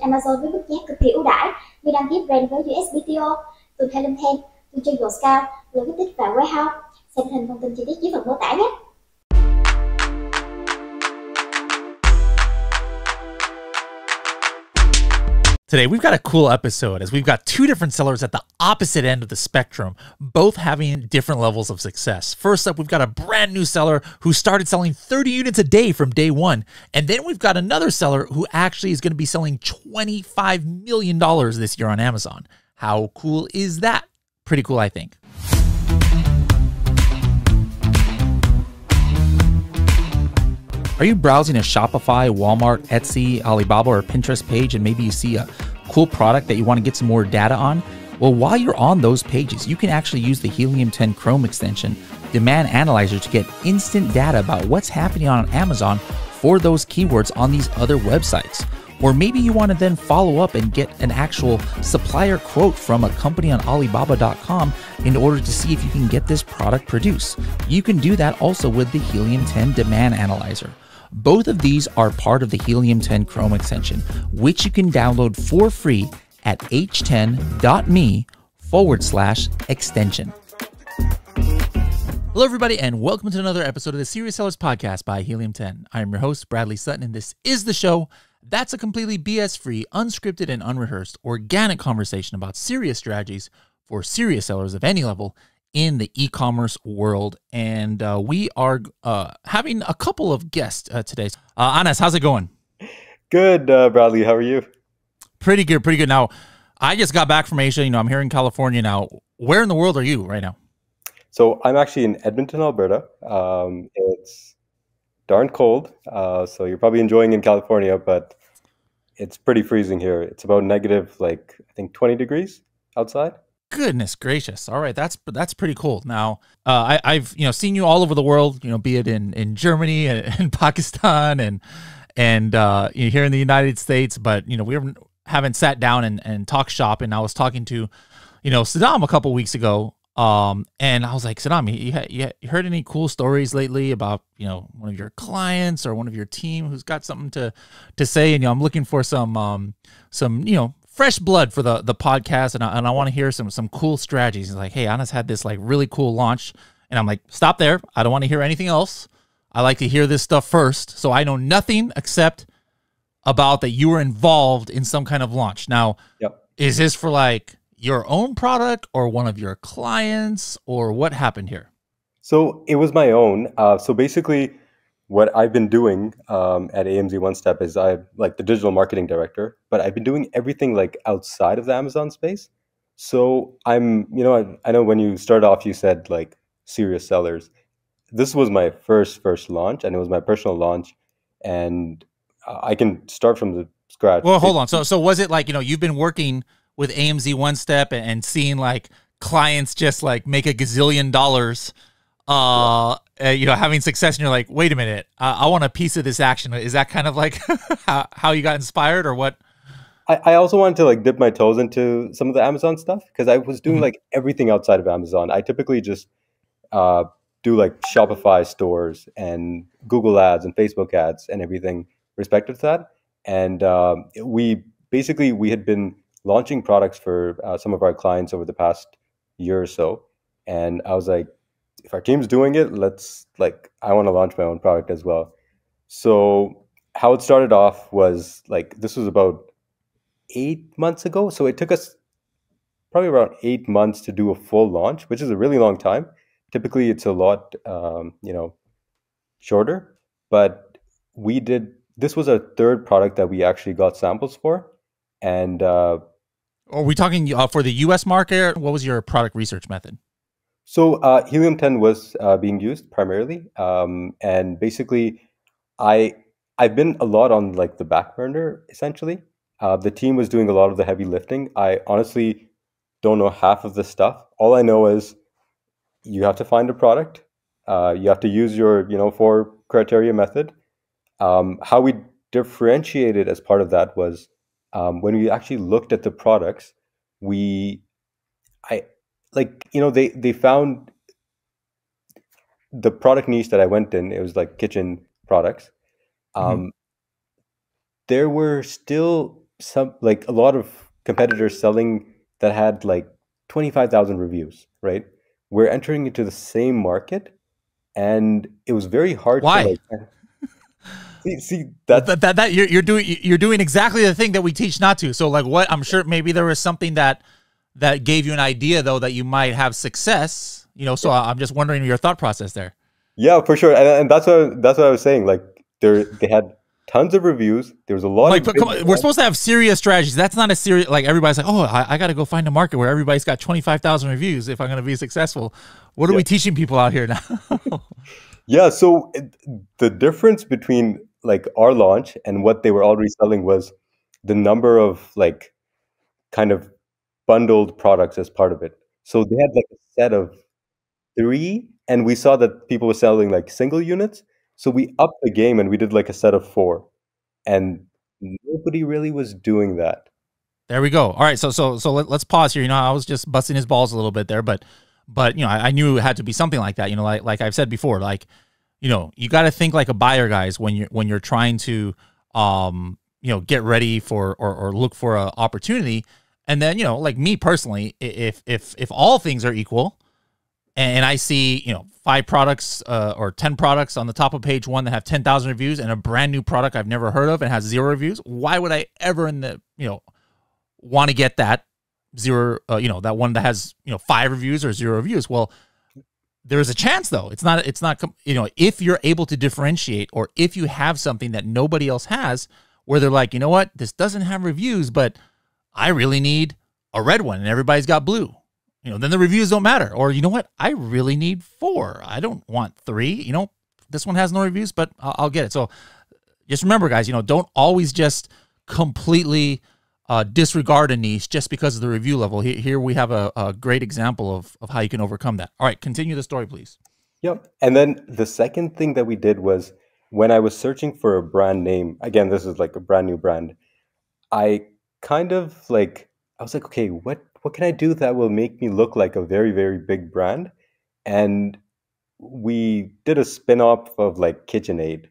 Amazon với mức giá cực kỳ ưu đãi như đăng ký brand với USBTO, từ Karim Bhai, từ Trên Scout, Logistics và Warehouse. Xem hình thông tin chi tiết dưới phần mô tả nhé. Today, we've got a cool episode as we've got two different sellers at the opposite end of the spectrum, both having different levels of success. First up, we've got a brand new seller who started selling 30 units a day from day one. And then we've got another seller who actually is going to be selling $25 million this year on Amazon. How cool is that? Pretty cool, I think. Are you browsing a Shopify, Walmart, Etsy, Alibaba, or Pinterest page and maybe you see a cool product that you want to get some more data on? Well, while you're on those pages, you can actually use the Helium 10 Chrome extension, Demand Analyzer, to get instant data about what's happening on Amazon for those keywords on these other websites. Or maybe you want to then follow up and get an actual supplier quote from a company on Alibaba.com in order to see if you can get this product produced. You can do that also with the Helium 10 Demand Analyzer. Both of these are part of the Helium 10 Chrome extension, which you can download for free at h10.me/extension. Hello, everybody, and welcome to another episode of the Serious Sellers Podcast by Helium 10. I am your host, Bradley Sutton, and this is the show that's a completely BS-free, unscripted, and unrehearsed organic conversation about serious strategies for serious sellers of any level in the e-commerce world. And we are having a couple of guests today. Anas, how's it going? Good, Bradley. How are you? Pretty good, pretty good. Now, I just got back from Asia. I'm here in California now. Where in the world are you right now? So I'm actually in Edmonton, Alberta. It's darn cold. So you're probably enjoying in California, but it's pretty freezing here. It's about negative, I think 20 degrees outside. Goodness gracious! All right, that's pretty cool. Now, I've seen you all over the world. Be it in Germany and Pakistan and here in the United States. But we haven't sat down and talked shop. And I was talking to Saddam a couple weeks ago. And I was like, Saddam, you heard any cool stories lately about one of your clients or one of your team who's got something to say? And I'm looking for some fresh blood for the podcast, and I want to hear some cool strategies. He's like, hey, Anas had this really cool launch, and I'm like, stop there. I don't want to hear anything else. I like to hear this stuff first, so I know nothing except about that you were involved in some kind of launch. Now, yep. Is this for your own product or one of your clients, or what happened here? So it was my own. So basically, what I've been doing at AMZ Onestep is I'm the digital marketing director, but I've been doing everything outside of the Amazon space. So I'm, I know when you started off, you said serious sellers. This was my first launch, and it was my personal launch, and I can start from the scratch. Well, hold on. So was it you've been working with AMZ Onestep and seeing clients just make a gazillion dollars, having success, and you're like, wait a minute, I want a piece of this action. Is that kind of how you got inspired, or what? I also wanted to dip my toes into some of the Amazon stuff, because I was doing everything outside of Amazon. I typically just do Shopify stores and Google ads and Facebook ads and everything respective to that. And we had been launching products for some of our clients over the past year or so. And I was like, if our team's doing it, I want to launch my own product as well. So how it started off was this was about 8 months ago. So it took us probably around 8 months to do a full launch, which is a really long time. Typically it's a lot, shorter, but this was our third product that we actually got samples for. And, are we talking for the US market? What was your product research method? So Helium 10 was being used primarily, and basically, I've been a lot on the back burner. Essentially, the team was doing a lot of the heavy lifting. I honestly don't know half of the stuff. All I know is you have to find a product, you have to use your 4 criteria method. How we differentiated as part of that was when we actually looked at the products, they found the product niche that I went in. It was kitchen products. There were still some like a lot of competitors selling that had like 25,000 reviews, right? We're entering into the same market, and it was very hard to Why? like see Well, that. that you're doing exactly the thing that we teach not to. So like what, I'm sure maybe there was something that gave you an idea though that you might have success, you know, so I'm just wondering your thought process there. Yeah, for sure, and that's what I was saying. Like they had tons of reviews. There was a lot Like, of but come on, we're supposed to have serious strategies. That's not a serious, like everybody's like, oh, I got to go find a market where everybody's got 25,000 reviews if I'm going to be successful. What are we teaching people out here now? Yeah, so the difference between like our launch and what they were already selling was the number of like kind of bundled products as part of it. So they had like a set of 3, and we saw that people were selling like single units. So we upped the game and we did like a set of 4, and nobody really was doing that. There we go. All right, so let's pause here. You know, I was just busting his balls a little bit there, but you know, I knew it had to be something like that. You know, like I've said before, like, you know, you got to think like a buyer, guys, when you're trying to you know, get ready for or look for an opportunity. And then, you know, like me personally, if all things are equal, and I see, you know, 5 products or 10 products on the top of page 1 that have 10,000 reviews, and a brand new product I've never heard of and has 0 reviews, why would I ever in the, you know, want to get that 0, you know, that one that has, you know, 5 reviews or 0 reviews? Well, there's a chance though. It's not, you know, if you're able to differentiate, or if you have something that nobody else has, where they're like, you know what, this doesn't have reviews, but I really need a red one and everybody's got blue. You know, then the reviews don't matter. Or, you know what, I really need 4. I don't want 3. You know, this one has no reviews, but I'll get it. So just remember, guys, you know, don't always just completely disregard a niche just because of the review level. Here we have a great example of how you can overcome that. All right, continue the story, please. Yep. And then the second thing that we did was, when I was searching for a brand name, again, this is like a brand new brand, I kind of like, I was like, okay, what can I do that will make me look like a very, very big brand? And we did a spin-off of like KitchenAid,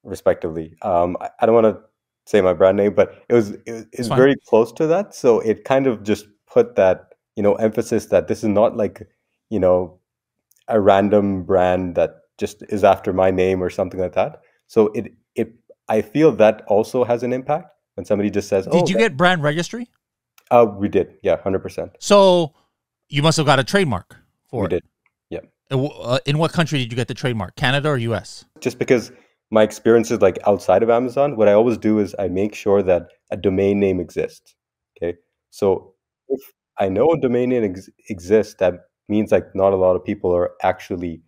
respectively. I don't want to say my brand name, but it's very close to that. So it kind of just put that, you know, emphasis that this is not like, you know, a random brand that just is after my name or something like that. So I feel that also has an impact when somebody just says, "Oh, did you get brand registry?" We did, yeah, 100%. So you must have got a trademark for it. We did, yeah. In what country did you get the trademark? Canada or US? Just because my experience is like outside of Amazon, what I always do is I make sure that a domain name exists. Okay, so if I know a domain name exists, that means like not a lot of people are actually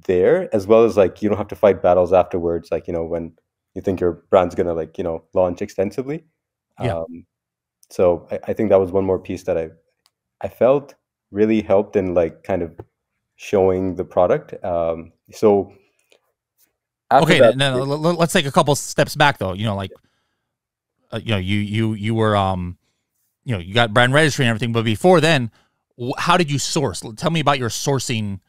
there, as well as like you don't have to fight battles afterwards, like, you know, when you think your brand's gonna like, you know, launch extensively. Yeah. So I think that was one more piece that I felt really helped in like kind of showing the product. So after okay, that, now let's take a couple steps back though. You know, like you know, you were you know, you got brand registry and everything, but before then, how did you source? Tell me about your sourcing.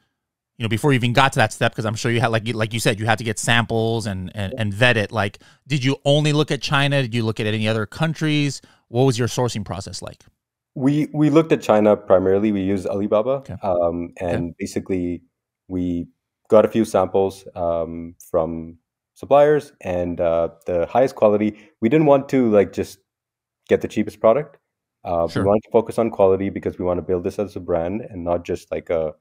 You know, before you even got to that step, because I'm sure you had, like you said, you had to get samples and vet it. Like, did you only look at China? Did you look at any other countries? What was your sourcing process like? We looked at China primarily. We used Alibaba, Okay. and basically we got a few samples from suppliers, and the highest quality. We didn't want to like just get the cheapest product. We wanted to focus on quality because we want to build this as a brand and not just like a,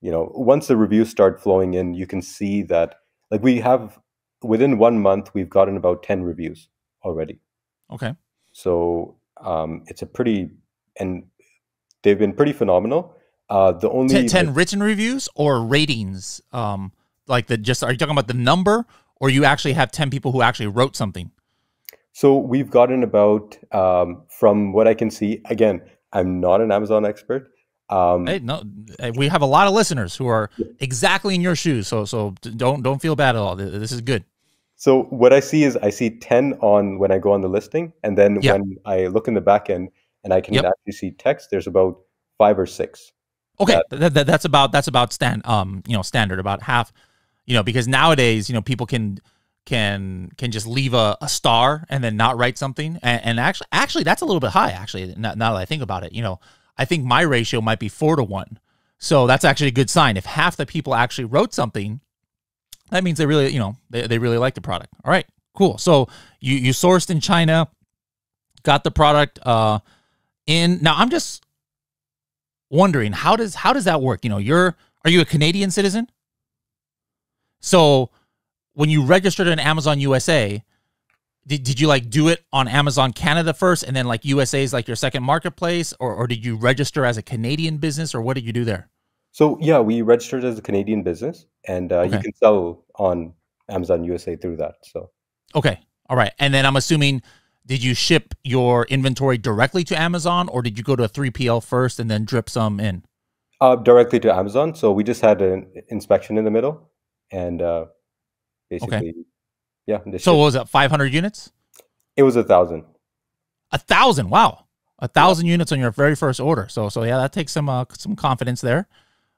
you know, once the reviews start flowing in, you can see that like we have within 1 month, we've gotten about 10 reviews already. Okay. So it's a pretty, and they've been pretty phenomenal. The only 10 written reviews or ratings, like the just, are you talking about the number, or you actually have 10 people who actually wrote something? So we've gotten about, from what I can see, again, I'm not an Amazon expert. Hey, no, we have a lot of listeners who are exactly in your shoes, so don't feel bad at all. This is good. So what I see is I see 10 on when I go on the listing, and then when I look in the back end and I can actually see text, there's about 5 or 6. Okay, that's about standard, about half. You know, because nowadays, you know, people can can just leave a star and then not write something. And actually that's a little bit high, actually, now that I think about it. You know, I think my ratio might be 4 to 1. So that's actually a good sign. If half the people actually wrote something, that means they really, you know, they really like the product. All right, cool. So you sourced in China, got the product in. Now I'm just wondering, how does that work? You know, are you a Canadian citizen? So when you registered in Amazon USA, did you like do it on Amazon Canada first and then like USA is like your second marketplace, or did you register as a Canadian business, or what did you do there? So yeah, we registered as a Canadian business, and you Okay. can sell on Amazon USA through that. So Okay. All right. And then I'm assuming, did you ship your inventory directly to Amazon, or did you go to a 3PL first and then drip some in? directly to Amazon. So we just had an inspection in the middle, and Okay. basically, yeah, So what was it, 500 units? it was 1,000. 1,000. Wow. 1,000 units on your very first order. So yeah, that takes some confidence there.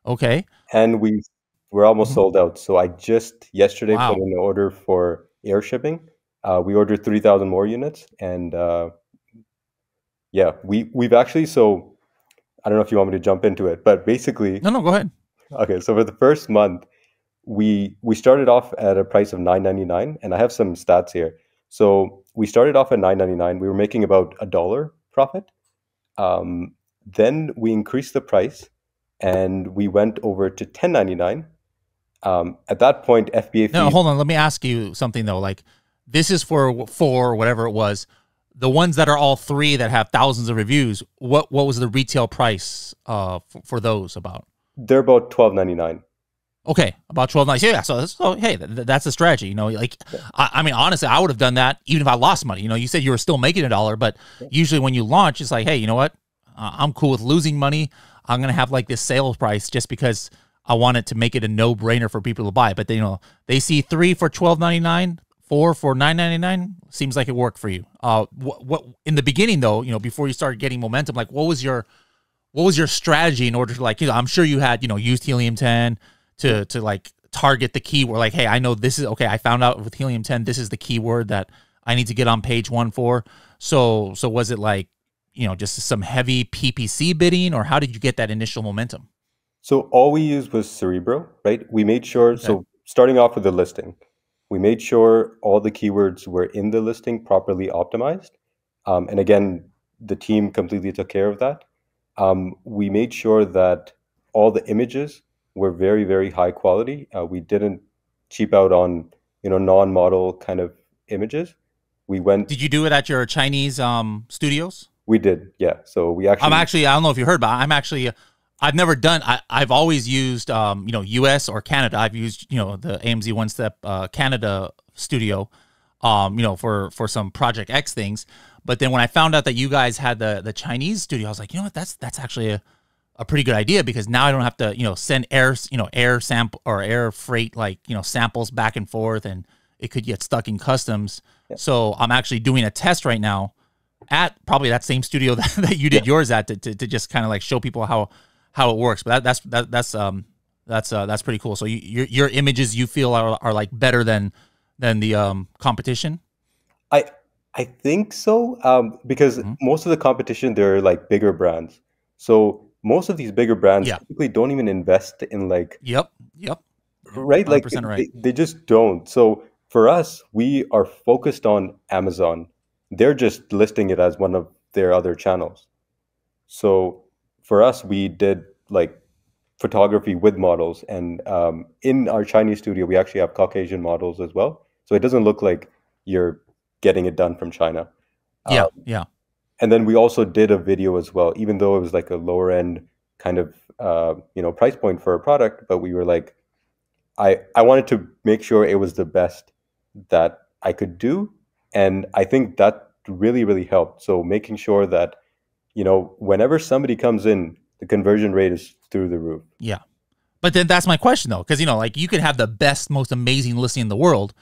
Okay. And we're almost sold out. So I just yesterday Wow. put in an order for air shipping. We ordered 3,000 more units, and yeah, we've actually. So I don't know if you want me to jump into it, but basically, No, go ahead. okay. So for the first month, we started off at a price of $9.99, and I have some stats here. So we started off at $9.99. We were making about $1 profit. Then we increased the price, and we went over to $10.99. At that point, FBA fees. No, hold on. Let me ask you something though. Like, this is for whatever it was, the ones that are all 3 that have thousands of reviews. What was the retail price for those about? They're about $12.99. Okay, about 12.99. Yeah, so hey, that's a strategy. You know, like I mean, honestly, I would have done that even if I lost money. You know, you said you were still making $1, but usually when you launch, it's like, hey, you know what? I'm cool with losing money. I'm gonna have like this sales price just because I want it to make it a no-brainer for people to buy. But they, you know, they see 3 for $12.99, 4 for $9.99. Seems like it worked for you. What in the beginning though? You know, before you started getting momentum, like what was your strategy in order to, like, you know, I'm sure you had, you know, used Helium-10 to like target the keyword, like, hey, I know this is okay. I found out with Helium-10, this is the keyword that I need to get on page 1 for. So was it like, you know, just some heavy PPC bidding, or how did you get that initial momentum? So all we used was Cerebro, right? We made sure, Okay. so starting off with the listing, we made sure all the keywords were in the listing properly optimized. And again, the team completely took care of that. We made sure that all the images were very, very high quality. We didn't cheap out on, you know, non-model kind of images. We went. Did you do it at your Chinese studios? We did, yeah. So we actually. I don't know if you heard, but I've never done. I've always used, you know, US or Canada. I've used, you know, the AMZ Onestep Canada studio, you know, for some Project X things. But then when I found out that you guys had the Chinese studio, I was like, you know what, that's actually a pretty good idea, because now I don't have to, you know, send air sample or air freight, like, you know, samples back and forth, and it could get stuck in customs. Yeah. So I'm actually doing a test right now at probably that same studio that you did yours at to just kind of like show people how it works. But that's pretty cool. So your images, you feel are like better than the competition? I think so, because most of the competition, they're like bigger brands. So most of these bigger brands typically don't even invest in like. Yep. Right? Like they just don't. So for us, we are focused on Amazon. They're just listing it as one of their other channels. So for us, we did like photography with models, and in our Chinese studio, we actually have Caucasian models as well. So it doesn't look like you're getting it done from China. Yeah. And then we also did a video as well, even though it was like a lower end kind of you know, price point for a product, but we were like, I wanted to make sure it was the best that I could do, and I think that really, really helped. So making sure that, you know, whenever somebody comes in, the conversion rate is through the roof. Yeah. But then that's my question though, because, you know, like you could have the best, most amazing listing in the world,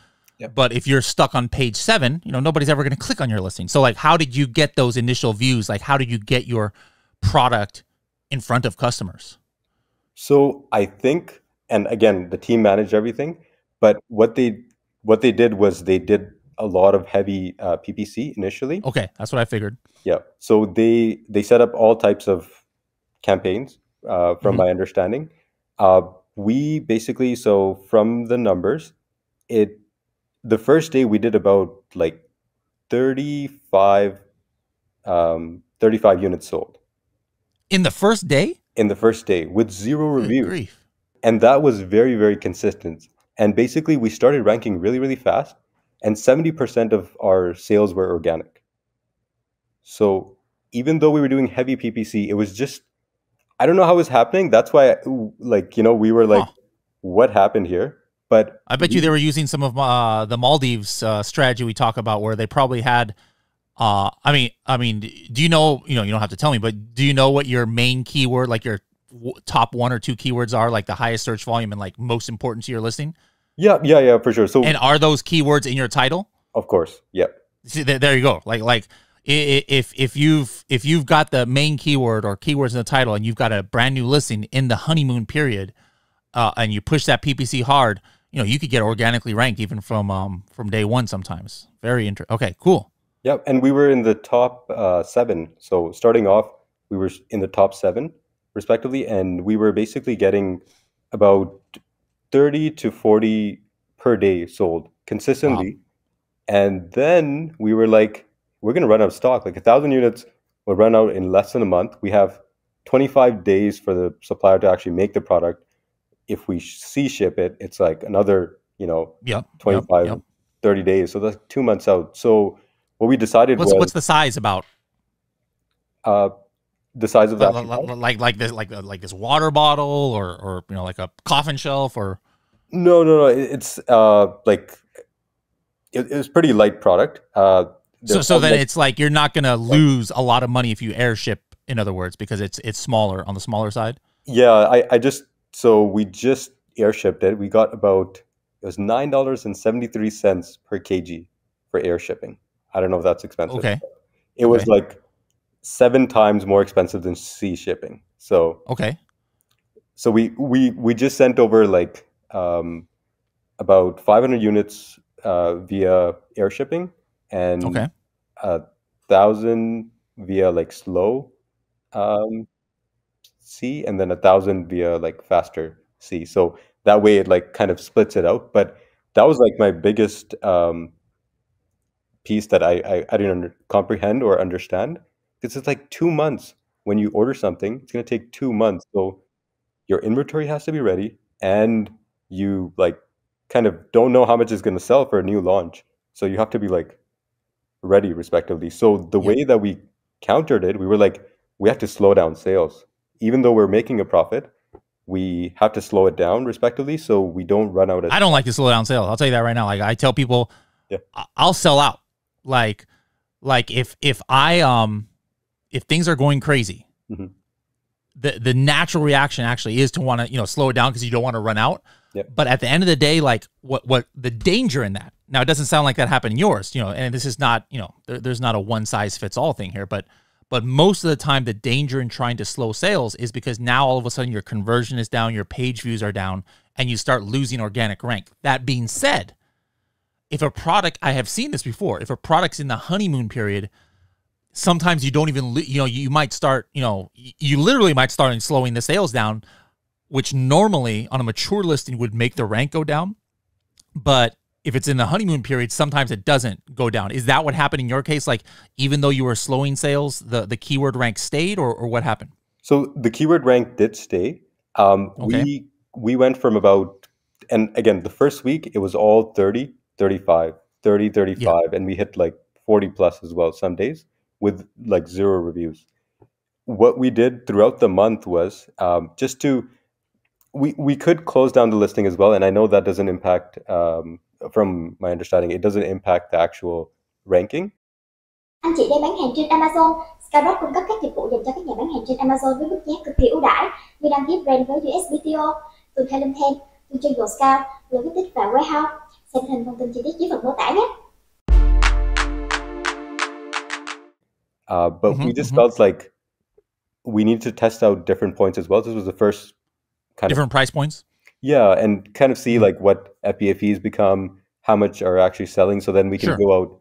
but if you're stuck on page 7, you know, nobody's ever going to click on your listing. So like, how did you get those initial views? Like, how did you get your product in front of customers? So I think, and again, the team managed everything, but what what they did was they did a lot of heavy PPC initially. Okay, that's what I figured. Yeah. So they set up all types of campaigns, from my understanding. We basically, so from the numbers, the first day we did about like 35 units sold. In the first day? In the first day with 0 Good reviews. grief. And that was very, very consistent. And basically we started ranking really, really fast. And 70% of our sales were organic. So even though we were doing heavy PPC, it was just, I don't know how it was happening. That's why, we were like, what happened here? But I bet you they were using some of the Maldives strategy we talk about, where they probably had. I mean, do you know? You don't have to tell me, but do you know what your main keyword, like your top 1 or 2 keywords are, like the highest search volume and like most important to your listing? Yeah, for sure. So, and are those keywords in your title? Of course, yeah. See, there you go. Like if you've got the main keyword or keywords in the title, and you've got a brand new listing in the honeymoon period, and you push that PPC hard, you could get organically ranked even from day one sometimes. Very interesting. Okay, cool. Yep, and we were in the top 7. So starting off, we were in the top 7 respectively, and we were basically getting about 30 to 40 per day sold consistently. Wow. And then we were like, we're going to run out of stock. Like 1,000 units will run out in less than a month. We have 25 days for the supplier to actually make the product. If we sea ship it, it's like another, 25, 30 days. So that's 2 months out. So what we decided was, what's the size about? The size of that, like this water bottle, or like a coffin shelf, or no. It's it was pretty light product. So then it's like you're not gonna lose a lot of money if you airship. In other words, because it's smaller, on the smaller side. Yeah, we just airshipped it. We got it was $9.73 per kg for air shipping. I don't know if that's expensive. Okay. It was like 7 times more expensive than sea shipping. So okay. So we just sent over like about 500 units via air shipping, and 1,000 via like slow sea, and then 1,000 via like faster sea. So that way it like kind of splits it out. But that was like my biggest piece that I didn't comprehend or understand. Because it's like 2 months. When you order something, it's going to take 2 months. So your inventory has to be ready, and you like kind of don't know how much is going to sell for a new launch. So you have to be like ready respectively. So the way that we countered it, we were like, we have to slow down sales. Even though we're making a profit, we have to slow it down respectively so we don't run out of. I don't like to slow down sales. I'll tell you that right now. Like I tell people, I'll sell out. Like if things are going crazy, the natural reaction actually is to want to slow it down because you don't want to run out. But at the end of the day, like what the danger in that, now it doesn't sound like that happened in yours, and this is not, there's not a one size fits all thing here, but most of the time the danger in trying to slow sales is because now all of a sudden your conversion is down, your page views are down, and you start losing organic rank. That being said, if a product, I have seen this before, if a product's in the honeymoon period, sometimes you don't even, you might start, you literally might start slowing the sales down, which normally on a mature listing would make the rank go down. But if it's in the honeymoon period, sometimes it doesn't go down. Is that what happened in your case? Like, even though you were slowing sales, the keyword rank stayed, or what happened? So the keyword rank did stay. We went from about, and again, the first week, it was all 30, 35, 30, 35, and we hit like 40 plus as well some days with like 0 reviews. What we did throughout the month was just to, we could close down the listing as well, and I know that doesn't impact, from my understanding, it doesn't impact the actual ranking. Anh chị đây bán hàng trên Amazon. Skyrock cung cấp các dịch vụ dành cho các nhà bán hàng trên Amazon với mức giá cực kỳ ưu đãi như đăng ký brand với USBTO, tuần theo link thêm, tuần chơi Scout, logistics và warehouse. Xem hình thông tin chi tiết dưới phần mô tả nhé. But we just felt like we need to test out different points as well. This was the first kind different price points. Yeah, and kind of see like what FBA fees become, how much are actually selling, so then we can Sure. go out,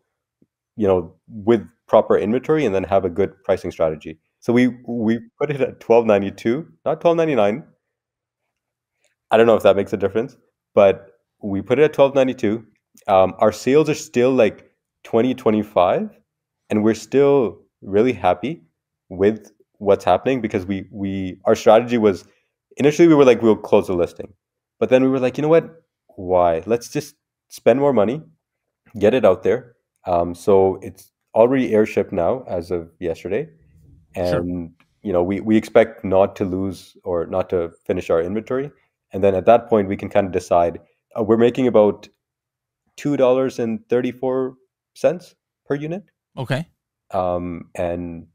with proper inventory and then have a good pricing strategy. So we put it at $12.92, not $12.99. I don't know if that makes a difference, but we put it at $12.92. Our sales are still like 2025, and we're still really happy with what's happening because our strategy was, initially we were like, we'll close the listing, but then we were like, you know what? Why? Let's just spend more money, get it out there. So it's already airshipped now as of yesterday, Sure. and we expect not to lose or not to finish our inventory, and then at that point we can kind of decide. We're making about $2.34 per unit, Okay. and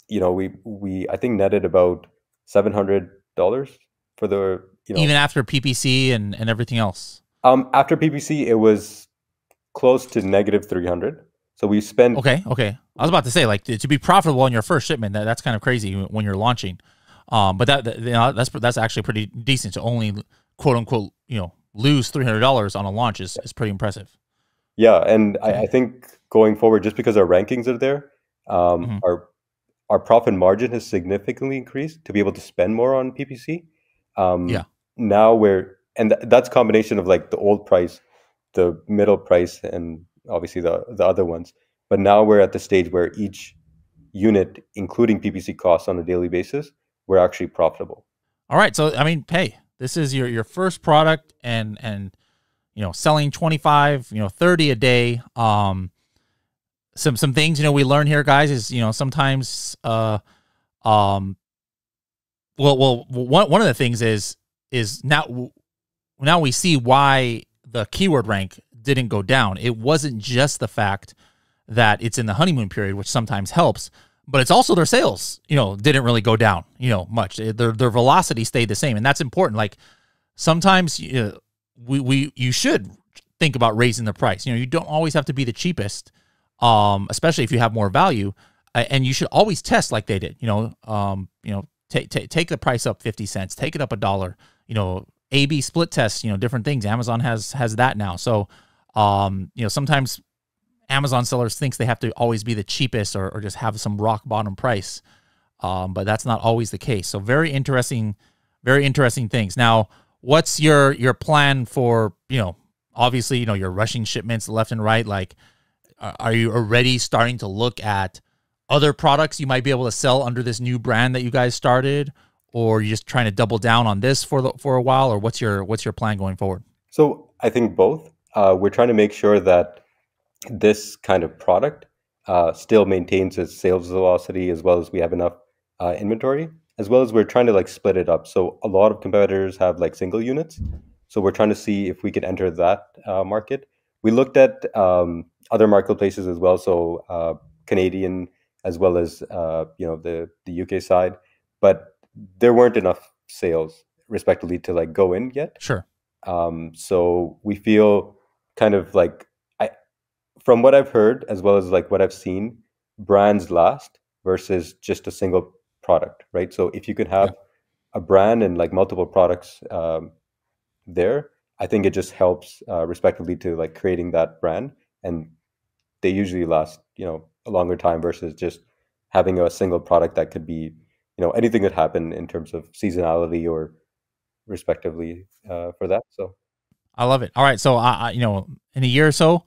we I think netted about $700 for the Even after PPC and everything else. After PPC it was close to negative 300. So we spent. Okay. I was about to say, like, to be profitable on your first shipment, that's kind of crazy when you're launching. But that's actually pretty decent. To only quote unquote lose $300 on a launch is pretty impressive. Yeah, and I think going forward, just because our rankings are there, our profit margin has significantly increased to be able to spend more on PPC. Now that's a combination of like the old price, the middle price, and obviously the other ones. But now we're at the stage where each unit, including PPC costs on a daily basis, we're actually profitable. All right. So, I mean, hey, this is your first product and selling 25, 30 a day. Some things, we learn here, guys, is, sometimes, one of the things is now we see why the keyword rank didn't go down. It wasn't just the fact that it's in the honeymoon period, which sometimes helps, but it's also their sales, didn't really go down, much. Their velocity stayed the same. And that's important. Like sometimes you should think about raising the price. You don't always have to be the cheapest, especially if you have more value. And you should always test like they did, take the price up 50 cents, take it up $1, A/B split tests, different things. Amazon has that now. So, sometimes Amazon sellers thinks they have to always be the cheapest or just have some rock bottom price. But that's not always the case. So very interesting things. Now, what's your plan for, obviously, you're rushing shipments left and right. Like, are you already starting to look at other products you might be able to sell under this new brand that you guys started? Or are you just trying to double down on this for a while? Or what's your plan going forward? So I think both. We're trying to make sure that this kind of product still maintains its sales velocity, as well as we have enough inventory, as well as we're trying to like split it up. So a lot of competitors have like single units. So we're trying to see if we could enter that market. We looked at other marketplaces as well. So Canadian, as well as the UK side, but there weren't enough sales respectively to like go in yet. Sure. So we feel kind of like, from what I've heard, as well as like what I've seen, brands last versus just a single product, right? So if you could have a brand and like multiple products there, I think it just helps respectively to like creating that brand, and they usually last, a longer time versus just having a single product that could be, anything could happen in terms of seasonality or respectively for that. So I love it. All right. So in a year or so,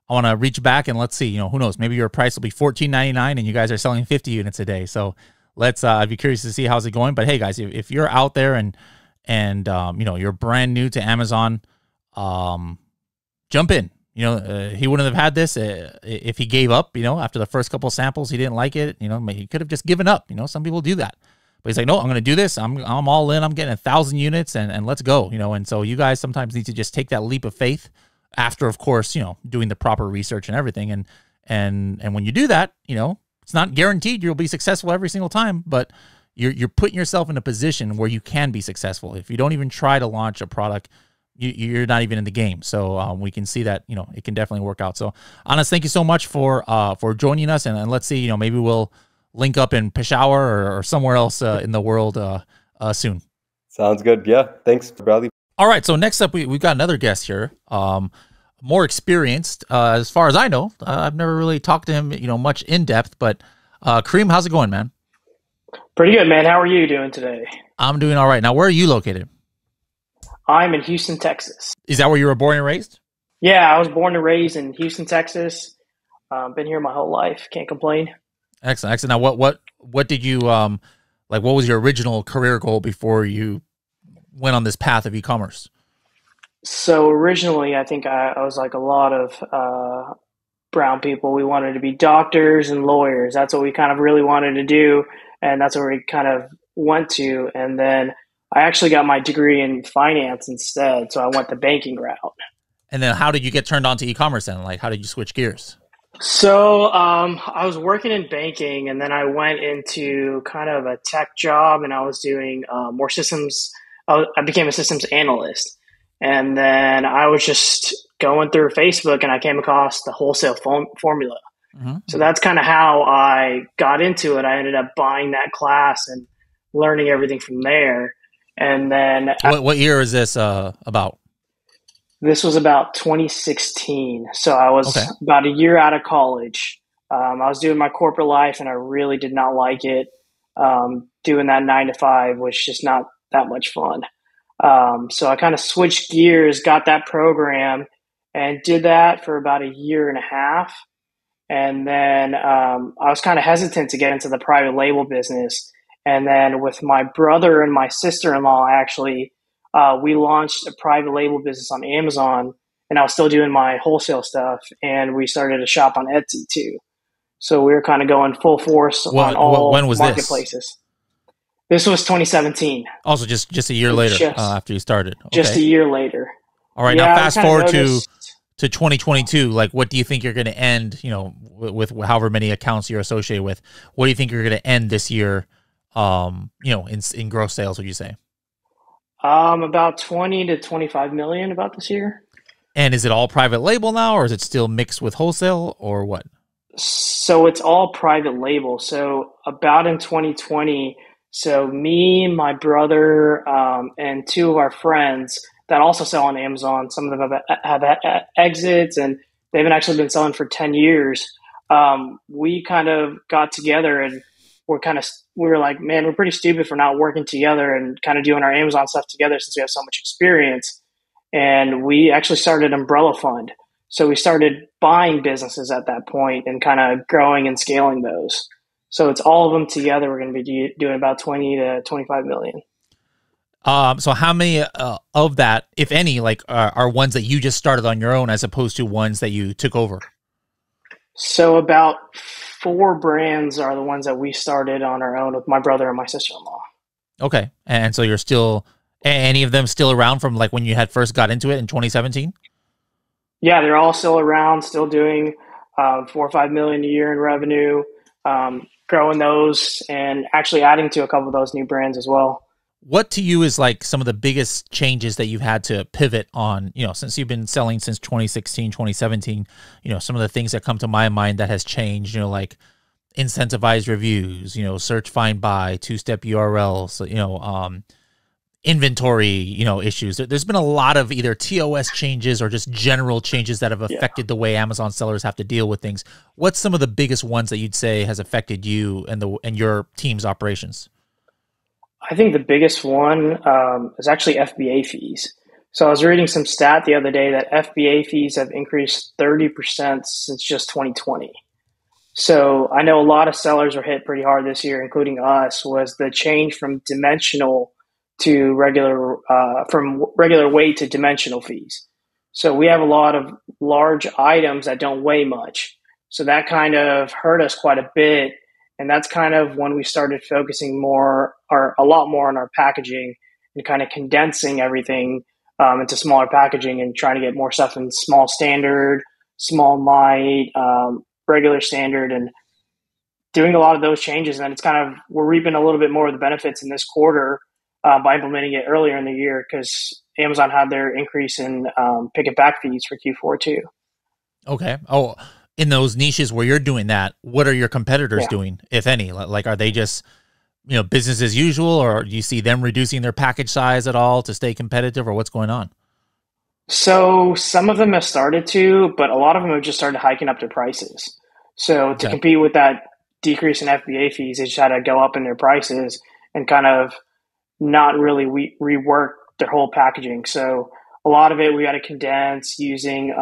I want to reach back and let's see, who knows, maybe your price will be $14.99 and you guys are selling 50 units a day. So let's, I'd be curious to see how's it going. But hey guys, if you're out there and you're brand new to Amazon, jump in. He wouldn't have had this if he gave up, after the first couple of samples, he didn't like it. He could have just given up. Some people do that. But he's like, no, I'm going to do this. I'm all in. I'm getting 1,000 units and let's go. And so you guys sometimes need to just take that leap of faith after, of course, doing the proper research and everything. And when you do that, it's not guaranteed you'll be successful every single time, but you're putting yourself in a position where you can be successful. If you don't even try to launch a product, you're not even in the game. So we can see that, it can definitely work out. So Anas, thank you so much for joining us. And let's see, maybe we'll link up in Peshawar or somewhere else in the world soon. Sounds good. Yeah. Thanks, Bradley. All right. So next up, we've got another guest here. more experienced, as far as I know. I've never really talked to him, much in depth, but Karim, how's it going, man? Pretty good, man. How are you doing today? I'm doing all right. Now, where are you located? I'm in Houston, Texas. Is that where you were born and raised? Yeah, I was born and raised in Houston, Texas. Been here my whole life. Can't complain. Excellent. Excellent. Now, what did you, what was your original career goal before you went on this path of e-commerce? So originally, I think I was like a lot of brown people. We wanted to be doctors and lawyers. That's what we kind of really wanted to do. And that's where we kind of went to. And then I actually got my degree in finance instead. So I went the banking route. And then how did you get turned on to e-commerce then? Like, how did you switch gears? So I was working in banking, and then I went into kind of a tech job, and I was doing more systems. I became a systems analyst. And then I was just going through Facebook, and I came across the wholesale formula. Mm-hmm. So that's kind of how I got into it. I ended up buying that class and learning everything from there. And then what year is this about? This was about 2016. So I was about a year out of college. I was doing my corporate life, and I really did not like it. Doing that 9 to 5 was just not that much fun. So I kind of switched gears, got that program, and did that for about a year and a half. And then I was kind of hesitant to get into the private label business. And then with my brother and my sister-in-law, actually, we launched a private label business on Amazon, and I was still doing my wholesale stuff. And we started a shop on Etsy too. So we were kind of going full force on all marketplaces. This was 2017. Also, just a year later after you started. Okay. Just a year later. All right. Now, fast forward to 2022. Like, what do you think you're going to end? With however many accounts you're associated with, what do you think you're going to end this year? In gross sales, would you say? About 20 to 25 million about this year. And is it all private label now, or is it still mixed with wholesale, or what? So it's all private label. So about in 2020. So me, my brother, and 2 of our friends that also sell on Amazon. Some of them have exits, and they've actually been selling for 10 years. We kind of got together, and we were like, man, we're pretty stupid for not working together and kind of doing our Amazon stuff together since we have so much experience. And we actually started an umbrella fund. So we started buying businesses at that point and kind of growing and scaling those. So it's all of them together. We're going to be doing about 20 to 25 million. So how many of that, if any, are ones that you just started on your own as opposed to ones that you took over? So about 4 brands are the ones that we started on our own with my brother and my sister-in-law. Okay. And so you're still, any of them still around from like when you had first got into it in 2017? Yeah, they're all still around, still doing 4 or 5 million a year in revenue. Growing those and actually adding to a couple of those new brands as well. What to you is like some of the biggest changes that you've had to pivot on, since you've been selling since 2016, 2017, some of the things that come to my mind that has changed, like incentivized reviews, search, find, buy, 2-step URLs, inventory, issues. There's been a lot of either TOS changes or just general changes that have affected the way Amazon sellers have to deal with things. What's some of the biggest ones that you'd say has affected you and your team's operations? I think the biggest one is actually FBA fees. So I was reading some stat the other day that FBA fees have increased 30% since just 2020. So I know a lot of sellers were hit pretty hard this year, including us, was the change from dimensional to regular, from regular weight to dimensional fees. So we have a lot of large items that don't weigh much. So that kind of hurt us quite a bit. And that's kind of when we started focusing a lot more on our packaging and kind of condensing everything into smaller packaging and trying to get more stuff in small standard, small might, regular standard, and doing a lot of those changes. And it's we're reaping a little bit more of the benefits in this quarter by implementing it earlier in the year because Amazon had their increase in pick and pack fees for Q4 too. Okay. Oh, in those niches where you're doing that, what are your competitors doing, if any? Like, are they just, business as usual, or do you see them reducing their package size at all to stay competitive, or what's going on? So some of them have started to, but a lot of them have just started hiking up their prices. So to Okay. compete with that decrease in FBA fees, they just had to go up in their prices and kind of not really rework their whole packaging. So a lot of it we had to condense using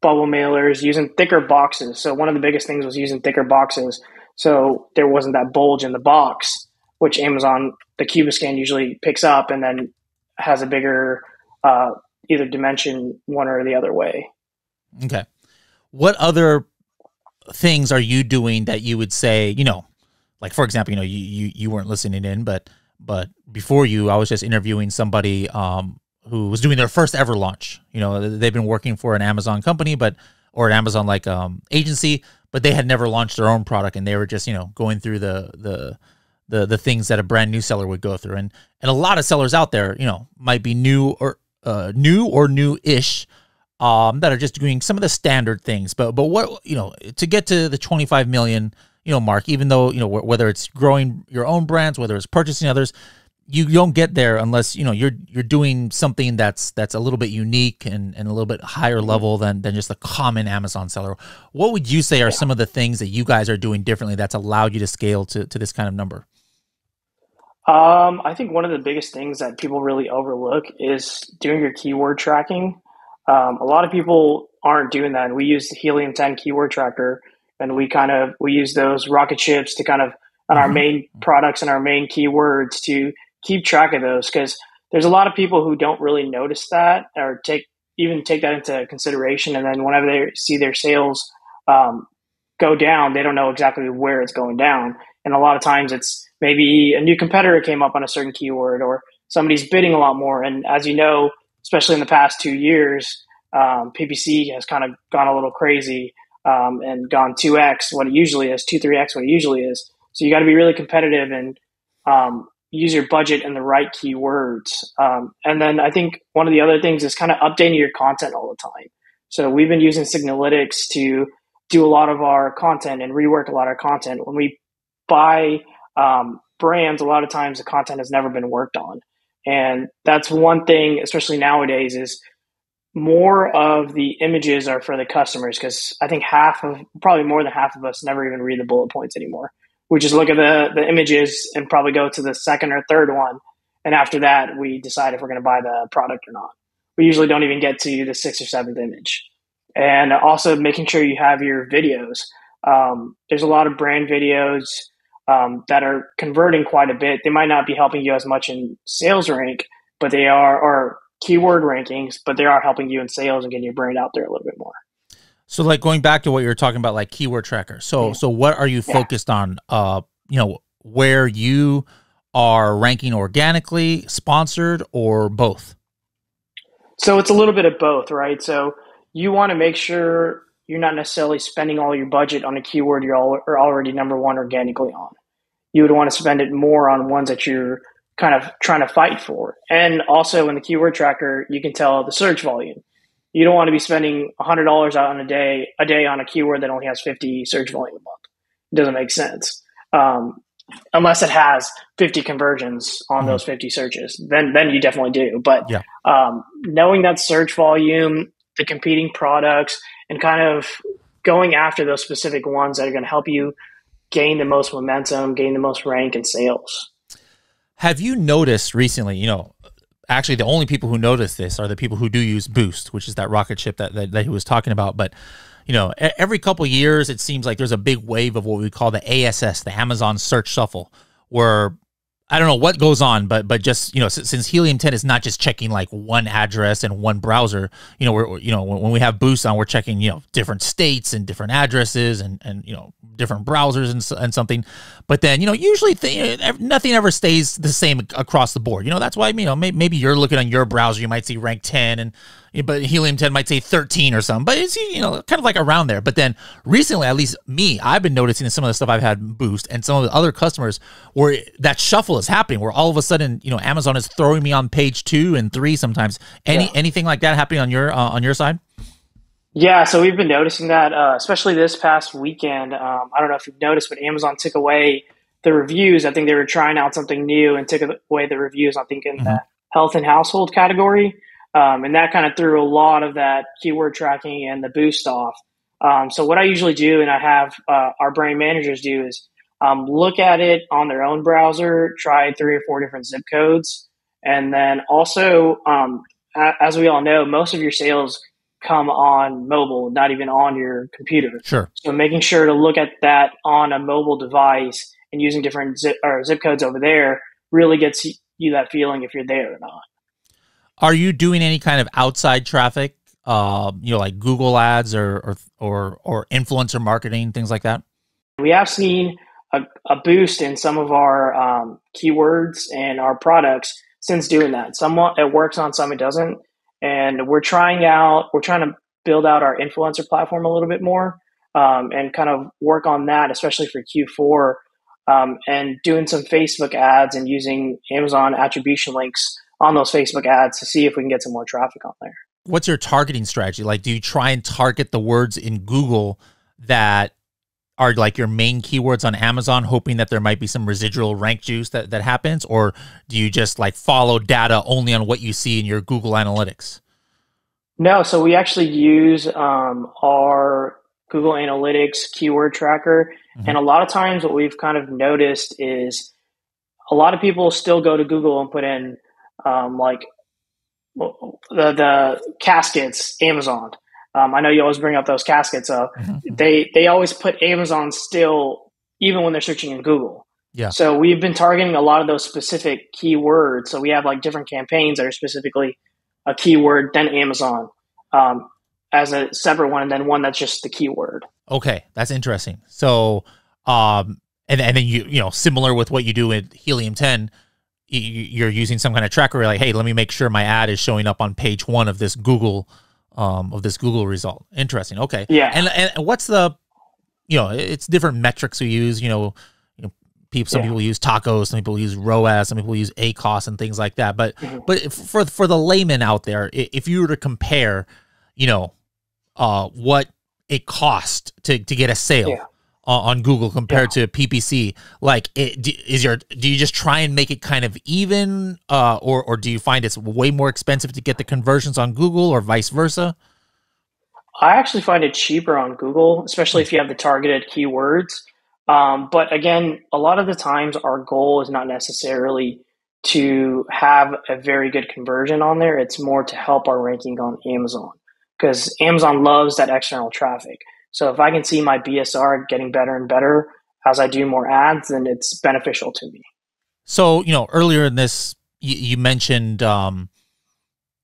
bubble mailers, using thicker boxes. So one of the biggest things was using thicker boxes, so there wasn't that bulge in the box, which Amazon, the Cubiscan usually picks up and then has a bigger either dimension one or the other way. Okay. What other things are you doing that you would say, like, for example, you weren't listening in, but before you, I was just interviewing somebody who was doing their first ever launch. They've been working for an Amazon company, or an Amazon agency, but they had never launched their own product, and they were just going through the things that a brand new seller would go through, and a lot of sellers out there might be new or new-ish, that are just doing some of the standard things, but what to get to the 25 million mark, even though whether it's growing your own brands, whether it's purchasing others, you don't get there unless you're doing something that's a little bit unique and a little bit higher level than just a common Amazon seller. What would you say are some of the things that you guys are doing differently that's allowed you to scale to this kind of number? I think one of the biggest things that people really overlook is doing your keyword tracking. A lot of people aren't doing that. And we use the Helium 10 keyword tracker, and we use those rocket ships to kind of on our main products and our main keywords to keep track of those, because there's a lot of people who don't really notice that or take that into consideration. And then whenever they see their sales go down, they don't know exactly where it's going down. And a lot of times it's maybe a new competitor came up on a certain keyword, or somebody's bidding a lot more. And as you know, especially in the past 2 years, PPC has kind of gone a little crazy and gone 2x what it usually is, 2-3x what it usually is. So you got to be really competitive and use your budget and the right keywords. And then I think one of the other things is kind of updating your content all the time. So we've been using Signalytics to do a lot of our content and rework a lot of our content. When we buy brands, a lot of times the content has never been worked on. And that's one thing, especially nowadays, is more of the images are for the customers, because I think probably more than half of us never even read the bullet points anymore. We just look at the images and probably go to the second or third one. And after that, we decide if we're going to buy the product or not. We usually don't even get to the sixth or seventh image. And also making sure you have your videos. There's a lot of brand videos that are converting quite a bit. They might not be helping you as much in sales rank, but they are, or keyword rankings, but they are helping you in sales and getting your brand out there a little bit more. So going back to what you were talking about, like keyword tracker. So what are you focused on? Where you are ranking organically, sponsored, or both? So it's a little bit of both, right? So you want to make sure you're not necessarily spending all your budget on a keyword you're already number one organically on. You would want to spend it more on ones that you're kind of trying to fight for. And also in the keyword tracker, you can tell the search volume. You don't want to be spending $100 out on a day on a keyword that only has 50 search volume a month. It doesn't make sense. Unless it has 50 conversions on those 50 searches, then you definitely do. But knowing that search volume, the competing products, and kind of going after those specific ones that are going to help you gain the most momentum, gain the most rank in sales. Have you noticed recently, actually the only people who notice this are the people who do use Boost, which is that rocket ship that he was talking about. But, every couple of years, it seems like there's a big wave of what we call the ASS, the Amazon Search Shuffle, where I don't know what goes on, but just, since Helium 10 is not just checking like one address and one browser, when we have Boost on, we're checking, different states and different addresses and different browsers and something. But then, usually nothing ever stays the same across the board. That's why, maybe you're looking on your browser, you might see rank 10 but Helium 10 might say 13 or something, but it's, kind of like around there. But then recently, at least I've been noticing in some of the stuff I've had Boost and some of the other customers where that shuffle is happening, where all of a sudden, Amazon is throwing me on page 2 and 3 sometimes. Anything like that happening on your side? Yeah, so we've been noticing that, especially this past weekend. I don't know if you've noticed, but Amazon took away the reviews. I think they were trying out something new and took away the reviews, I think, in the health and household category. And that kind of threw a lot of that keyword tracking and the boost off. So what I usually do, and I have our brand managers do, is look at it on their own browser, try 3 or 4 different zip codes. And then also, as we all know, most of your sales come on mobile, not even on your computer. Sure. So making sure to look at that on a mobile device and using different zip codes over there really gets you that feeling if you're there or not. Are you doing any kind of outside traffic, like Google ads or influencer marketing, things like that? We have seen a boost in some of our keywords and our products since doing that. Some it works on, some it doesn't. And we're trying to build out our influencer platform a little bit more, and kind of work on that, especially for Q4, and doing some Facebook ads and using Amazon attribution links on those Facebook ads to see if we can get some more traffic on there. What's your targeting strategy? Like, do you try and target the words in Google that are like your main keywords on Amazon, hoping that there might be some residual rank juice that happens? Or do you just like follow data only on what you see in your Google Analytics? No, so we actually use our Google Analytics keyword tracker. Mm-hmm. And a lot of times what we've kind of noticed is a lot of people still go to Google and put in like the caskets, Amazon. I know you always bring up those caskets. Mm-hmm. They always put Amazon still, even when they're searching in Google. Yeah. So we've been targeting a lot of those specific keywords. So we have like different campaigns that are specifically a keyword, then Amazon as a separate one, and then one that's just the keyword. Okay, that's interesting. So, and then you know, similar with what you do with Helium 10. You're using some kind of tracker. Where like, hey, let me make sure my ad is showing up on page 1 of this Google result. Interesting. Okay. Yeah. And what's the, it's different metrics we use. Some people use tacos, some people use ROAS, some people use ACOS and things like that. But mm-hmm. but for the layman out there, if you were to compare, what it cost to get a sale on Google compared to PPC, like do you just try and make it kind of even, or do you find it's way more expensive to get the conversions on Google, or vice versa? I actually find it cheaper on Google, especially if you have the targeted keywords. But again, a lot of the times our goal is not necessarily to have a very good conversion on there. It's more to help our ranking on Amazon, because Amazon loves that external traffic. So if I can see my BSR getting better and better as I do more ads, then it's beneficial to me. So, earlier in this, you mentioned, I don't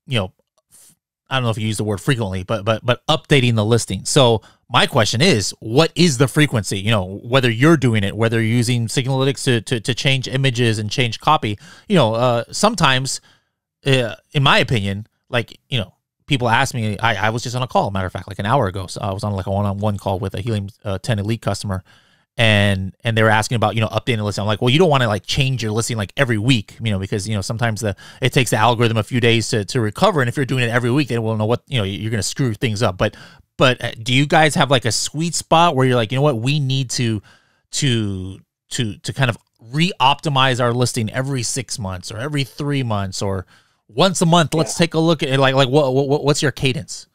know if you use the word frequently, but updating the listing. So my question is, what is the frequency? Whether you're doing it, whether you're using Signalytics to change images and change copy, sometimes, in my opinion, like, people ask me, I was just on a call, matter of fact, like an hour ago. So I was on like a one-on-one call with a Helium 10 Elite customer, and they were asking about, updating the listing. I'm like, well, you don't want to like change your listing like every week, because, sometimes it takes the algorithm a few days to recover. And if you're doing it every week, they won't know what, you're going to screw things up. But do you guys have like a sweet spot where you're like, what, we need to kind of re-optimize our listing every 6 months or every 3 months or once a month? Let's take a look at it. Like what's your cadence?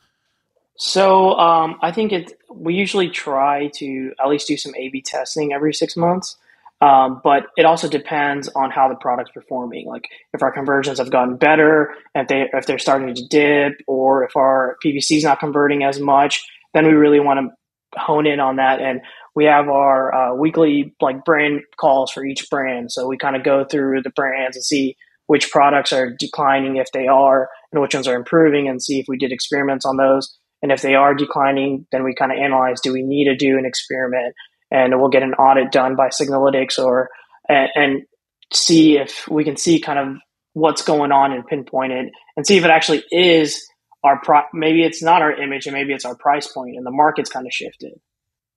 So I think we usually try to at least do some A/B testing every 6 months, but it also depends on how the product's performing. Like if our conversions have gotten better, if they're starting to dip, or if our PPC is not converting as much, then we really want to hone in on that. And we have our weekly like brand calls for each brand. So we kind of go through the brands and see which products are declining, if they are, and which ones are improving, and see if we did experiments on those. And if they are declining, then we kind of analyze, do we need to do an experiment? And we'll get an audit done by Signalytics and see if we can see kind of what's going on and pinpoint it, and see if it actually is maybe it's not our image, and maybe it's our price point, and the market's kind of shifted.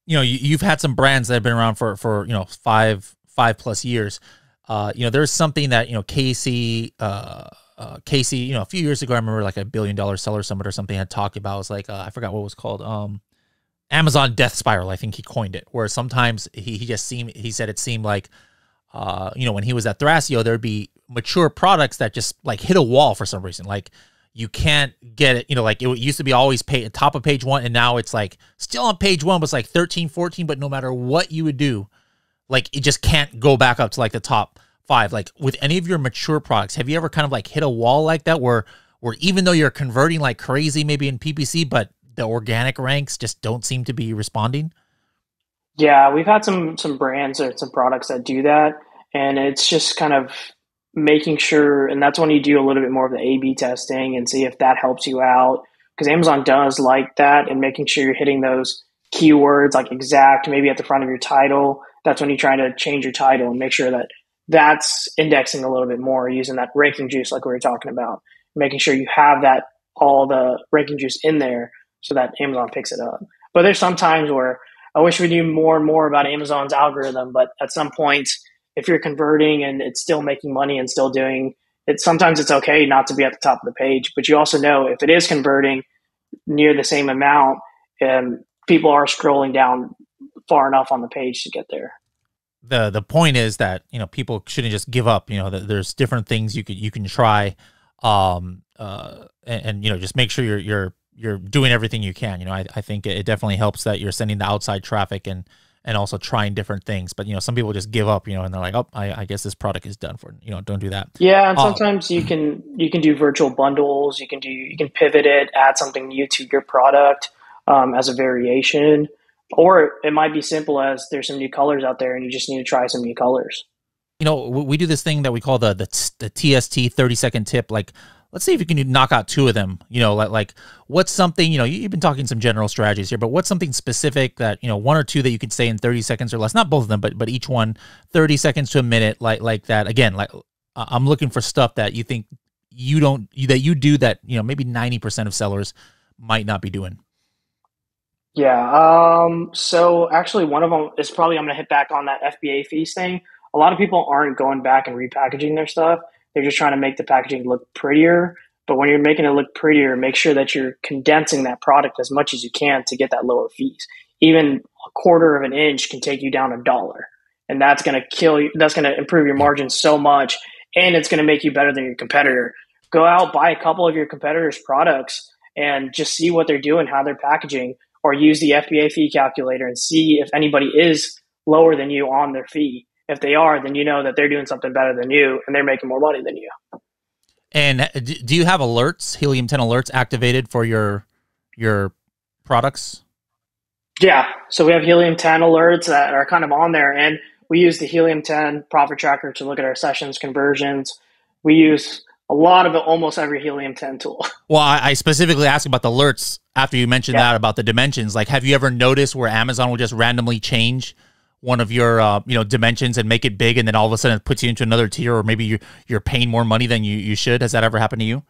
You've had some brands that have been around for 5+ years. There's something that, Casey, a few years ago, I remember like a $1 billion seller summit or something had talked about. It was like, I forgot what it was called. Amazon death spiral, I think he coined it, where sometimes he said it seemed like, when he was at Thrasio, there'd be mature products that just like hit a wall for some reason. Like, you can't get it, like it used to be always top of page 1, and now it's like still on page 1, but it's like 13, 14, but no matter what you would do, like it just can't go back up to like the top 5. Like with any of your mature products, have you ever kind of like hit a wall like that where even though you're converting like crazy, maybe in PPC, but the organic ranks just don't seem to be responding? Yeah, we've had some brands or some products that do that, and it's just kind of making sure, and that's when you do a little bit more of the A/B testing and see if that helps you out, because Amazon does like that, and making sure you're hitting those keywords like exact, maybe at the front of your title. That's when you're trying to change your title and make sure that that's indexing a little bit more using that ranking juice like we were talking about, making sure you have that all the ranking juice in there so that Amazon picks it up. But there's some times where I wish we knew more and more about Amazon's algorithm, but at some point, if you're converting and it's still making money and still doing it, sometimes it's okay not to be at the top of the page. But you also know if it is converting near the same amount, people are scrolling down far enough on the page to get there. The point is that people shouldn't just give up. That there's different things you can try, and just make sure you're doing everything you can. I think it definitely helps that you're sending the outside traffic and also trying different things. But some people just give up, and they're like, oh, I guess this product is done for. Don't do that. Yeah, and sometimes you can do virtual bundles. You can pivot it, add something new to your product as a variation, or it might be simple as there's some new colors out there and you just need to try some new colors. We do this thing that we call the TST 30-second tip. Like, let's see if you can knock out 2 of them. Like what's something, you've been talking some general strategies here, but what's something specific that, 1 or 2 that you could say in 30 seconds or less, not both of them, but each one 30 seconds to a minute, like that. Again, like I'm looking for stuff that you think you do that, maybe 90% of sellers might not be doing. Yeah. So actually one of them is probably, I'm going to hit back on that FBA fees thing. A lot of people aren't going back and repackaging their stuff. They're just trying to make the packaging look prettier. But when you're making it look prettier, make sure that you're condensing that product as much as you can to get that lower fees. Even a quarter of an inch can take you down $1. And that's going to kill you. That's going to improve your margin so much. And it's going to make you better than your competitor. Go out, buy a couple of your competitors' products and just see what they're doing, how they're packaging, or use the FBA fee calculator and see if anybody is lower than you on their fee. If they are, then you know that they're doing something better than you and they're making more money than you. And do you have alerts, Helium 10 alerts activated for your products? Yeah. So we have Helium 10 alerts that are kind of on there, and we use the Helium 10 profit tracker to look at our sessions conversions. We use a lot of it, almost every Helium 10 tool. Well, I specifically asked about the alerts after you mentioned that about the dimensions. Like, have you ever noticed where Amazon will just randomly change one of your dimensions and make it big, and then all of a sudden it puts you into another tier, or maybe you're paying more money than you should? Has that ever happened to you?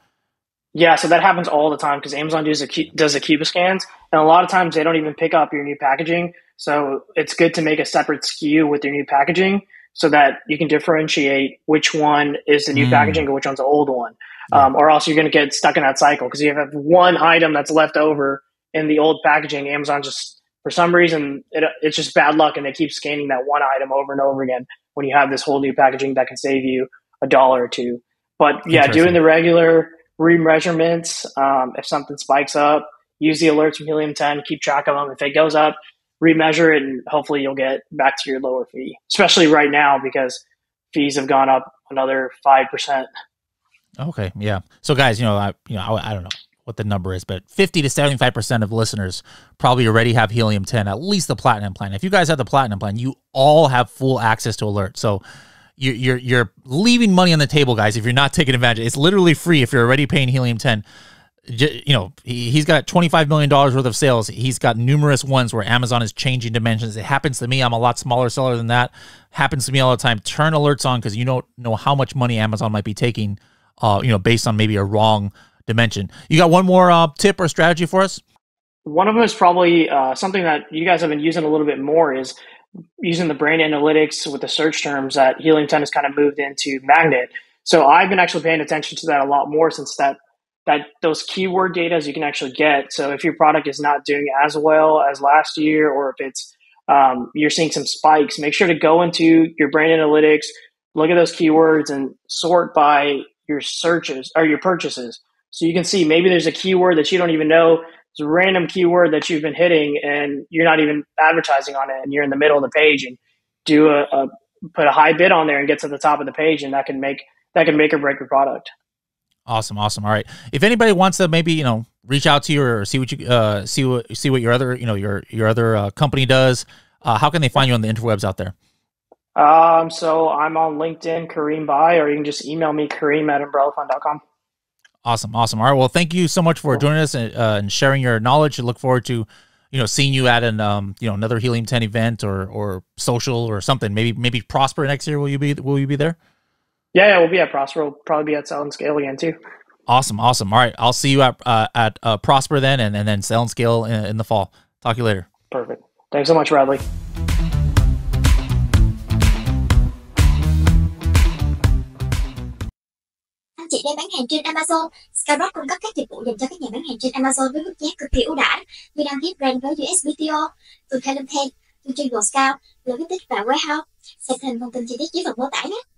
Yeah, so that happens all the time because Amazon does the Cuba scans, and a lot of times they don't even pick up your new packaging. So it's good to make a separate SKU with your new packaging so that you can differentiate which one is the new packaging and which one's the old one. Or else you're going to get stuck in that cycle because you have one item that's left over in the old packaging. Amazon just, for some reason, it's just bad luck, and they keep scanning that one item over and over again when you have this whole new packaging that can save you $1 or $2. But yeah, doing the regular remeasurements, if something spikes up, use the alerts from Helium 10, keep track of them. If it goes up, remeasure it, and hopefully you'll get back to your lower fee, especially right now because fees have gone up another 5%. Okay, yeah. So guys, I don't know what the number is, but 50 to 75% of listeners probably already have Helium 10, at least the Platinum plan. If you guys have the Platinum plan, you all have full access to alerts. So you're leaving money on the table, guys, if you're not taking advantage. It's literally free if you're already paying Helium 10. He's got $25 million worth of sales. He's got numerous ones where Amazon is changing dimensions. It happens to me. I'm a lot smaller seller than that. Happens to me all the time. Turn alerts on because you don't know how much money Amazon might be taking, based on maybe a wrong dimension. You got one more tip or strategy for us? One of them is probably something that you guys have been using a little bit more is using the brand analytics with the search terms that Helium 10 has kind of moved into Magnet. So I've been actually paying attention to that a lot more since that those keyword data you can actually get. So if your product is not doing as well as last year, or if it's you're seeing some spikes, make sure to go into your brand analytics, look at those keywords and sort by your searches or your purchases. So you can see maybe there's a keyword that you don't even know. It's a random keyword that you've been hitting and you're not even advertising on it, and you're in the middle of the page, and do put a high bid on there and get to the top of the page, and that can make or break your product. Awesome. All right. If anybody wants to maybe, reach out to you or see what you see what your other, your other company does, how can they find you on the interwebs out there? So I'm on LinkedIn, Karim Bhai, or you can just email me, karim@umbrellafund.com. Awesome. All right. Well, thank you so much for joining us and sharing your knowledge. I look forward to, seeing you at an, another Helium 10 event or social or something. Maybe Prosper next year. Will you be there? Yeah, we'll be at Prosper. We'll probably be at Sell and Scale again too. Awesome. All right. I'll see you at Prosper then, and then Sell and Scale in the fall. Talk to you later. Perfect. Thanks so much, Bradley. Anh chị đang bán hàng trên Amazon. Skyrock cung cấp các dịch vụ dành cho các nhà bán hàng trên Amazon với mức giá cực kỳ ưu đãi như đăng ký brand với USBTO, tuần Helium 10, chương trình Scout, logistics và warehouse. Xem thêm thông tin chi tiết dưới phần mô tả nhé.